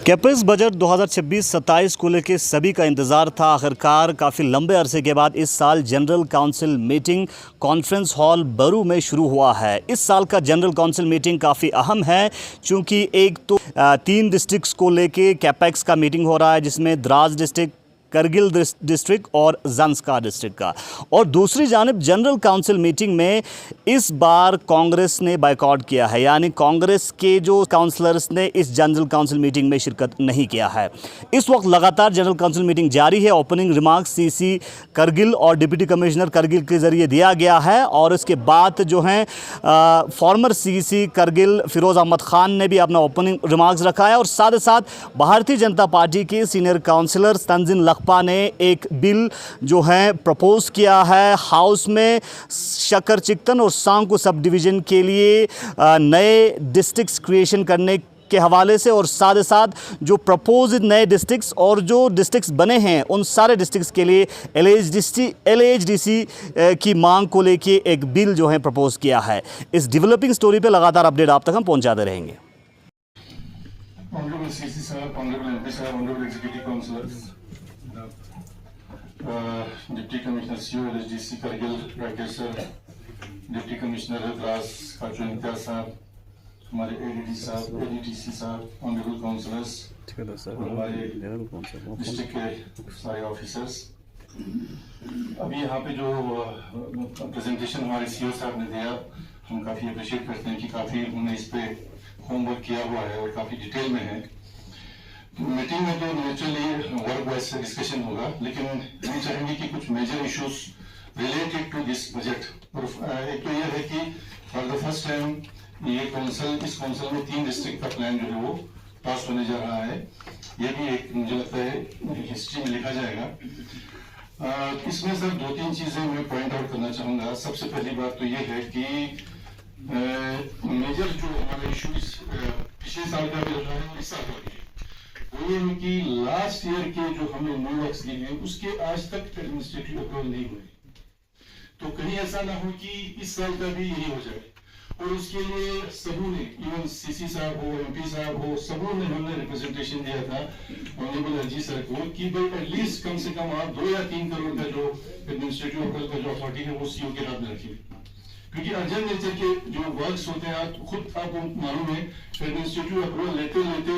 Capex budget 2026-27 को लेकर सभी का इंतज़ार था। आखिरकार काफ़ी लंबे अरसे के बाद इस साल general council meeting conference hall बरू में शुरू हुआ है। इस साल का जनरल काउंसिल मीटिंग काफ़ी अहम है, क्योंकि एक तो 3 डिस्ट्रिक्ट्स को लेके कैपेक्स का मीटिंग हो रहा है, जिसमें द्रास डिस्ट्रिक्ट, करगिल डिस्ट्रिक्ट और ज़ंस्कार डिस्ट्रिक्ट का। और दूसरी जानिब जनरल काउंसिल मीटिंग में इस बार कांग्रेस ने बायकॉट किया है, यानी कांग्रेस के जो काउंसलर्स ने इस जनरल काउंसिल मीटिंग में शिरकत नहीं किया है। इस वक्त लगातार जनरल काउंसिल मीटिंग जारी है। ओपनिंग रिमार्क्स सीसी करगिल और डिप्टी कमिश्नर करगिल के ज़रिए दिया गया है, और इसके बाद जो हैं फॉर्मर सीसी करगिल फिरोज़ अहमद ख़ान ने भी अपना ओपनिंग रिमार्क्स रखा है। और साथ ही साथ भारतीय जनता पार्टी के सीनियर काउंसलर तंजीन लखपा ने एक बिल जो है प्रपोज किया है हाउस में, शक्कर चिकतन और सांको सब डिवीज़न के लिए नए डिस्ट्रिक्ट्स क्रिएशन करने के हवाले से, और साथ ही साथ जो प्रपोज नए डिस्ट्रिक्ट्स और जो डिस्ट्रिक्ट्स बने हैं उन सारे डिस्ट्रिक्ट्स के लिए LHDC की मांग को लेके एक बिल जो है प्रपोज किया है। इस डेवलपिंग स्टोरी पे लगातार अपडेट आप तक हम पहुंचाते रहेंगे। Honorable CC sir, Honorable MP sir, Honorable Executive Councillors, Deputy Commissioner CO LHDC Kargil Rakesh sir, Deputy Commissioner Dras Khachu Imtiaz sahab, हमारे ADD साहब, ADTC साहब, Honorable Councillors, हमारे डिस्ट्रिक्ट के सारे ऑफिसर्स। अभी यहाँ पे जो प्रेजेंटेशन हमारे CO साहब ने दिया, हम काफ़ी अप्रिशिएट करते हैं कि काफ़ी उन्होंने इस पे होमवर्क किया हुआ है और काफ़ी डिटेल में है। मीटिंग में तो नेचुरली वर्क वाइज से डिस्कशन होगा, लेकिन हम चाहेंगे कि कुछ major issues related to this budget. और एक तो यह है कि फॉर द फर्स्ट टाइम इस काउंसिल में 3 डिस्ट्रिक्ट का प्लान जो है वो पास होने जा रहा है। यह भी एक मुझे लगता है हिस्ट्री में लिखा जाएगा। इसमें सर 2-3 चीजें मैं पॉइंट आउट करना चाहूंगा। सबसे पहली बात तो यह है कि मेजर जो हमारे इश्यूज पिछले साल का भी रहा है और इस साल का भी, वो ये है कि लास्ट ईयर के जो हमने न्यू वर्क्स लिए हैं उसके आज तक एडमिनिस्ट्रेटिव अप्रूवल नहीं हुए। तो कहीं ऐसा ना हो कि इस साल का भी यही हो जाए। और उसके लिए सबों ने, इवन CC साहब हो, MP साहब हो, सबों ने हमने रिप्रेजेंटेशन दिया था ऑनरेबल LG सर को कि भाई एटलीस्ट कम से कम आप 2 या 3 करोड़ का जो एडमिनिस्ट्रेटिव अप्रूवल का जो अथॉरिटी है वो CO के हाथ में रखिए, क्योंकि अर्जेंट नेचर के जो वर्क्स होते हैं आप खुद आपको मालूम है एडमिनिस्ट्रेटिव अप्रूवल लेते लेते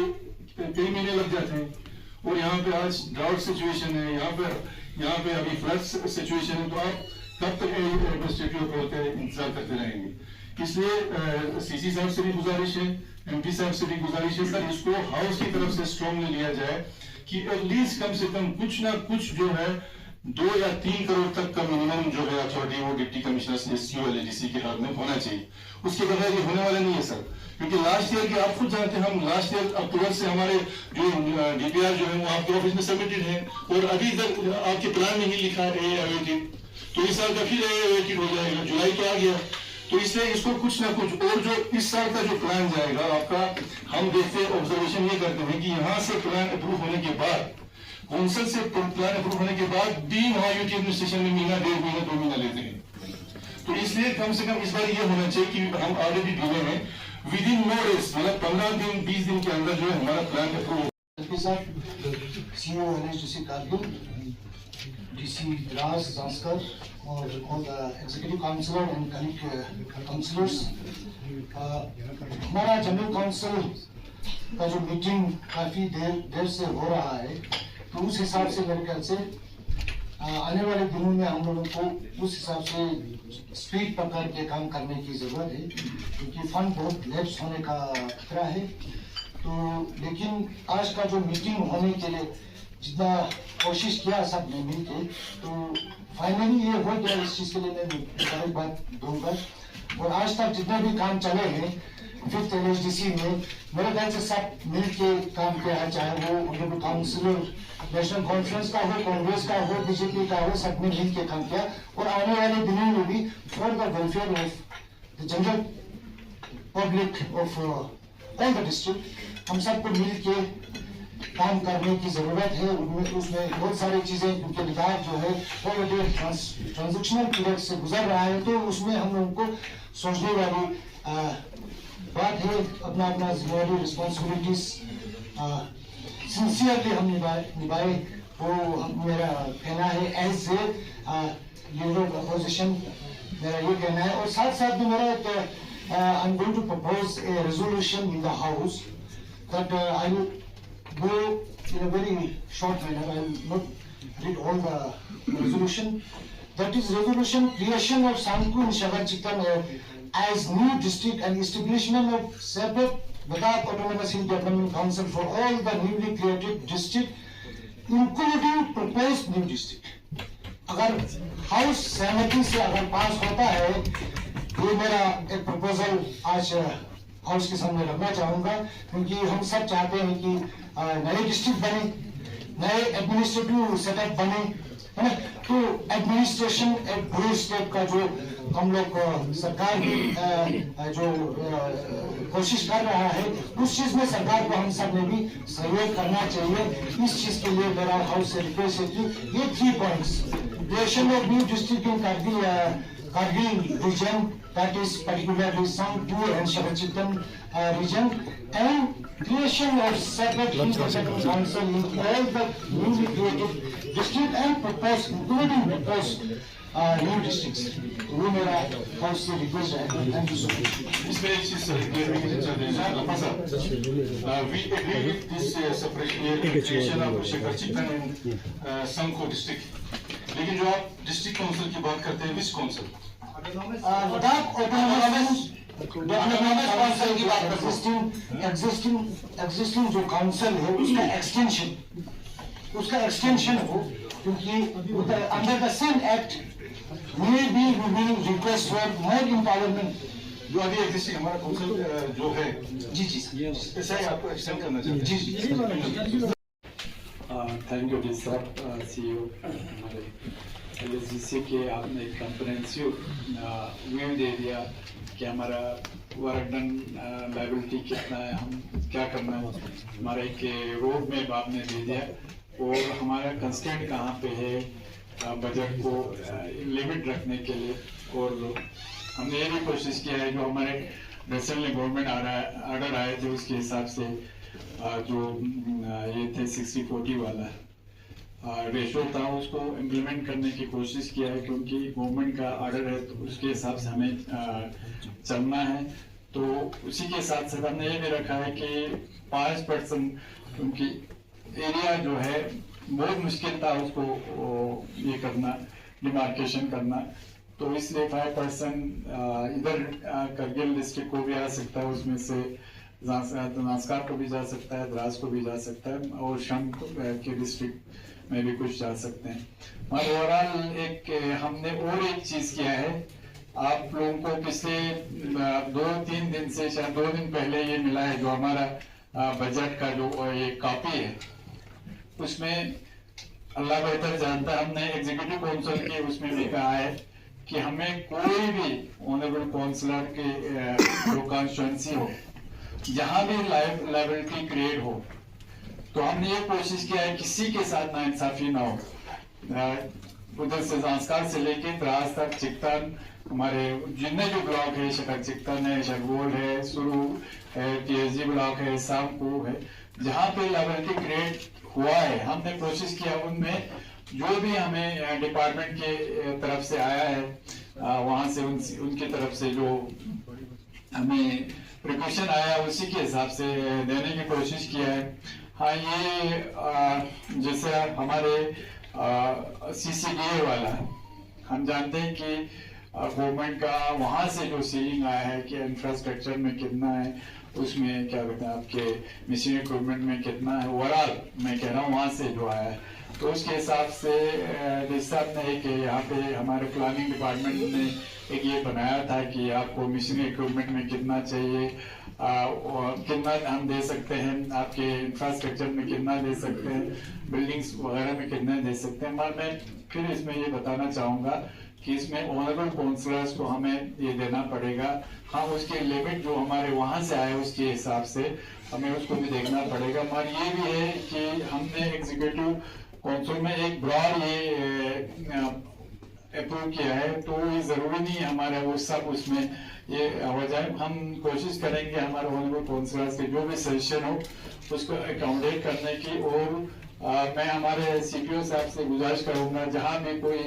कई महीने लग जाते हैं। और यहाँ पे आज ड्राउट सिचुएशन है, यहाँ पे अभी फ्लड सिचुएशन है, तो आप कब तक एडमिनिस्ट्रेटिव अप्रूवल का इंतजार करते रहेंगे। इसलिए CC साहब से भी गुजारिश है, MP साहब से भी गुजारिश है सर, इसको हाउस की तरफ से स्ट्रॉन्गली लिया जाए कि एटलीस्ट कम से कम कुछ ना कुछ जो है 2 या 3 करोड़ तक का मिनिमम जो है अथॉरिटी वो डिप्टी कमिश्नर CO LHDC के हाथ में होना चाहिए। उसके बगैर ये होने वाला नहीं है सर, क्योंकि लास्ट ईयर के आप खुद जानते हैं, हम लास्ट ईयर अक्टूबर से हमारे जो DPR जो है वो आपके ऑफिस में सबमिटेड है और अभी तक आपके प्लान में ही लिखा है awaited, तो इस साल का फिर awaited हो जाएगा। जुलाई तो आ गया, तो इसलिए इसको कुछ ना कुछ, और जो इस साल का जो प्लान जाएगा आपका, हम देखते ऑब्जर्वेशन ये करते हैं कि यहाँ से प्लान अप्रूव होने के बाद, काउंसिल से प्लान अप्रूव होने के बाद भी महायुति एडमिनिस्ट्रेशन में महीना, 1.5 महीना, 2 महीना लेते हैं। तो इसलिए कम से कम इस बार ये होना चाहिए कि हम ऑलरेडी डिले हैं, विद इन नो डेज, मतलब 15 दिन 20 दिन के अंदर जो है हमारा plan approve. CO LHDC Kargil, DC Dras Zanskar और executive councillor and colleague councillors, हमारा जनरल काउंसिल का जो मीटिंग काफ़ी देर से हो रहा है, तो उस हिसाब से मेरे ख्याल से आने वाले दिनों में हम लोगों को उस हिसाब से स्पीड पकड़ के काम करने की ज़रूरत है, क्योंकि फंड बहुत लैप्स होने का खतरा है। तो लेकिन आज का जो मीटिंग होने के लिए जितना कोशिश किया सब ने मिल के, तो फाइनली ये हो गया। इस चीज़ के लिए मैं धन्यवाद दूंगा। और आज तक जितने भी काम चले हैं 5th LHDC में, मेरे ख्याल से सब मिल के काम किया है, चाहे वो ऑनरेबल काउंसिलर नेशनल कॉन्फ्रेंस का हो, कांग्रेस का हो, BJP का हो, सब ने मिल के काम किया। और आने वाले दिनों में भी for the welfare of the general public of all the district हम सबको मिल के काम करने की जरूरत है। उसमें बहुत सारी चीजें, क्योंकि विभाग जो है ऑलरेडी ट्रांजिशनल पीरियड से गुजर रहा है, तो उसमें हम लोगों को सोचने वाली बात है, अपना जिम्मेदारी रिस्पॉन्सिबिलिटीज सिंसियरली हम निभाए वो मेरा कहना है as a leader of opposition, मेरा ये कहना है। और साथ साथ में मेरा एक I am going to propose a resolution in the house that I will go in a very short manner. I will not read all the resolution. That is resolution creation of Sanku in Shagar Chikan as new district and establishment of separate Ladakh Autonomous Hill Development Council for all the newly created district, including proposed new district. अगर house सहमति से अगर पास होता है, ये मेरा एक proposal आज हाउस के सामने रखना चाहूंगा, क्योंकि हम सब चाहते हैं कि नए डिस्ट्रिक्ट बने, नए एडमिनिस्ट्रेटिव सेटअप बने, है ना। तो एडमिनिस्ट्रेशन एक बड़े स्टेप का जो हम लोग सरकार की जो कोशिश कर रहा है, उस चीज में सरकार को हम सब ने भी सहयोग करना चाहिए। इस चीज के लिए मेरा हाउस से रिक्वेस्ट है कि ये 3 points, creation of new district in Kargil region, that is particularly Sangpur and Shagar region, and creation of separate development council in all the newly created district and proposed, including proposed new districts. वो मेरा house से request है। Thank you so much. इसमें एक चीज we agree with this separate creation of Shagar Chikan and Sangko district. लेकिन जो आप डिस्ट्रिक्ट काउंसिल की बात करते हैं, which council? Ladakh autonomous development council की बात करते हैं। एग्जिस्टिंग जो काउंसिल है उसका एक्सटेंशन हो, क्योंकि under the same act may be request for more empowerment. जो अभी एग्जिस्टिंग हमारा काउंसिल जो है, जी ऐसा ही आपको एक्सटेंड करना चाहिए। जी। थैंक यू जी सर, CEO हमारे LSGC के आपने एक कंप्रेहेंसिव व्यू दे दिया कि हमारा वर्क डन लायबिलिटी कितना है, हम क्या करना है, हमारा एक रोड मैप आपने दे दिया, और हमारा कंस्टेंट कहाँ पे है बजट को लिमिट रखने के लिए। और हमने ये भी कोशिश किया है, जो हमारे रिसेंटली गवर्नमेंट आर्डर आए थे उसके हिसाब से जो ये थे 60-40 वाला रेशो था, उसको इम्प्लीमेंट करने की कोशिश किया है, क्योंकि गवर्नमेंट का आर्डर है तो उसके हिसाब से हमें चलना है। तो उसी के साथ साथ हमने ये भी रखा है कि 5%, क्योंकि एरिया जो है बहुत मुश्किल था उसको ये करना, डिमार्केशन करना, तो इसलिए 5% इधर करगिल डिस्ट्रिक्ट को भी आ सकता है, उसमें से नास्कार को भी जा सकता है, द्रास को भी जा सकता है, और शंख के डिस्ट्रिक्ट में भी कुछ जा सकते हैं। और ओवरऑल एक हमने और एक चीज किया है, आप लोगों को पिछले 2-3 दिन से, शायद 2 दिन पहले ये मिला है, जो हमारा बजट का जो ये कॉपी है, उसमें अल्लाह बेहतर जानता है, हमने एग्जीक्यूटिव काउंसिल के उसमें भी कहा है कि हमें कोई भी ऑनरेबल काउंसलर के जो कॉन्स्टिट्यूएंसी हो, जहां भी लायबिलिटी क्रिएट हो, तो हमने ये कोशिश किया है किसी के साथ नाइंसाफी ना हो। उधर से संस्कार से लेके द्रास तक, चिकतन, हमारे जितने भी ब्लॉक है, शकर चिकतन है, शरगोल है, सुरू है, TSG ब्लॉक है, सामपू है, जहाँ पे लायबिलिटी क्रिएट हुआ है, हमने कोशिश किया उनमें जो भी हमें डिपार्टमेंट के तरफ से आया है, वहां से उनकी तरफ से जो हमें प्रिकॉशन आया उसी के हिसाब से देने की कोशिश किया है। हाँ, ये जैसे हमारे CCDA वाला, हम जानते हैं कि गवर्नमेंट का वहां से जो सीलिंग आया है कि इंफ्रास्ट्रक्चर में कितना है, उसमें क्या कहते हैं आपके मशीन इक्विपमेंट में कितना है, ओवरऑल मैं कह रहा हूँ वहां से जो आया है, तो उसके हिसाब से जिस साहब ने एक यहाँ पे हमारे प्लानिंग डिपार्टमेंट ने एक ये बनाया था कि आपको मशीन इक्विपमेंट में कितना चाहिए, कितना हम दे सकते हैं, आपके इंफ्रास्ट्रक्चर में कितना दे सकते हैं, बिल्डिंग्स वगैरह में कितना दे सकते हैं। मगर मैं फिर इसमें ये बताना चाहूँगा कि इसमें ऑनरेबल काउंसलर्स को हमें ये देना पड़ेगा। हाँ, उसके लिमिट जो हमारे वहाँ से आए उसके हिसाब से हमें उसको भी देखना पड़ेगा। मगर ये भी है कि हमने एग्जीक्यूटिव काउंसिल में एक ब्रॉड ये अप्रूव किया है, तो ये जरूरी नहीं है हमारा वो सब उसमें ये हो जाए। हम कोशिश करेंगे हमारे ऑनरेबल काउंसिलर्स के जो भी सजेशन हो उसको अकोमोडेट करने की, और मैं हमारे सीपीओ साहब से गुजारिश करूंगा जहां में कोई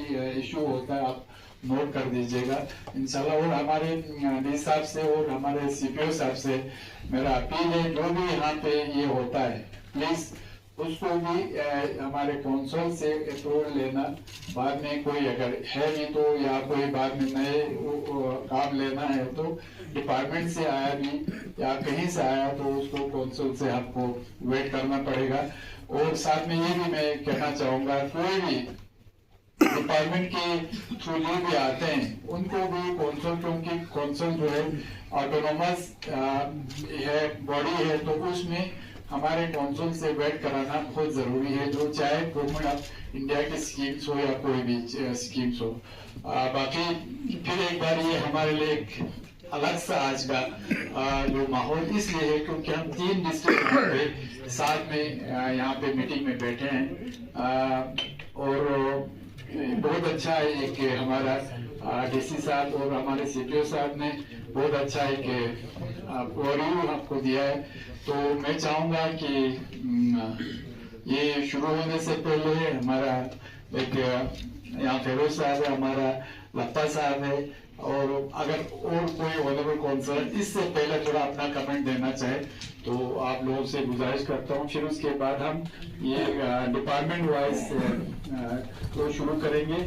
इशू होता है आप नोट कर दीजिएगा इंशाल्लाह। और हमारे डी साहब से और हमारे सीपीओ साहब से मेरा अपील है, जो भी यहाँ पे ये होता है प्लीज उसको भी हमारे कौंसल से अप्रूवल लेना। बाद में कोई अगर है भी तो, या कोई बाद में नए काम लेना है तो डिपार्टमेंट से आया भी या कहीं से आया तो उसको कौंसल से आपको वेट करना पड़ेगा। और साथ में ये भी मैं कहना चाहूंगा, कोई भी डिपार्टमेंट के थ्रू जो भी आते हैं उनको भी कौंसल, क्योंकि कौंसल जो है ऑटोनोमस है बॉडी है, तो उसमें हमारे कौंसिल से वेट कराना बहुत जरूरी है, जो चाहे गवर्नमेंट ऑफ इंडिया की स्कीम्स हो या कोई भी स्कीम्स हो। बाकी फिर एक बार ये हमारे लिए एक अलग सा आज का जो माहौल इसलिए है क्योंकि हम 3 डिस्ट्रिक्ट साथ में यहाँ पे मीटिंग में बैठे हैं, और बहुत अच्छा है एक हमारा डीसी साहब और हमारे सीपीओ साहब ने बहुत अच्छा एक ओवरव्यू आपको दिया है। तो मैं चाहूंगा कि ये शुरू होने से पहले हमारा एक यहाँ फेरोज साहब है, हमारा लप्पा साहब है, और अगर और कोई ऑनरेबल काउंसिलर इससे पहले थोड़ा अपना कमेंट देना चाहे तो आप लोगों से गुजारिश करता हूँ। फिर उसके बाद हम ये डिपार्टमेंट वाइज तो शुरू करेंगे।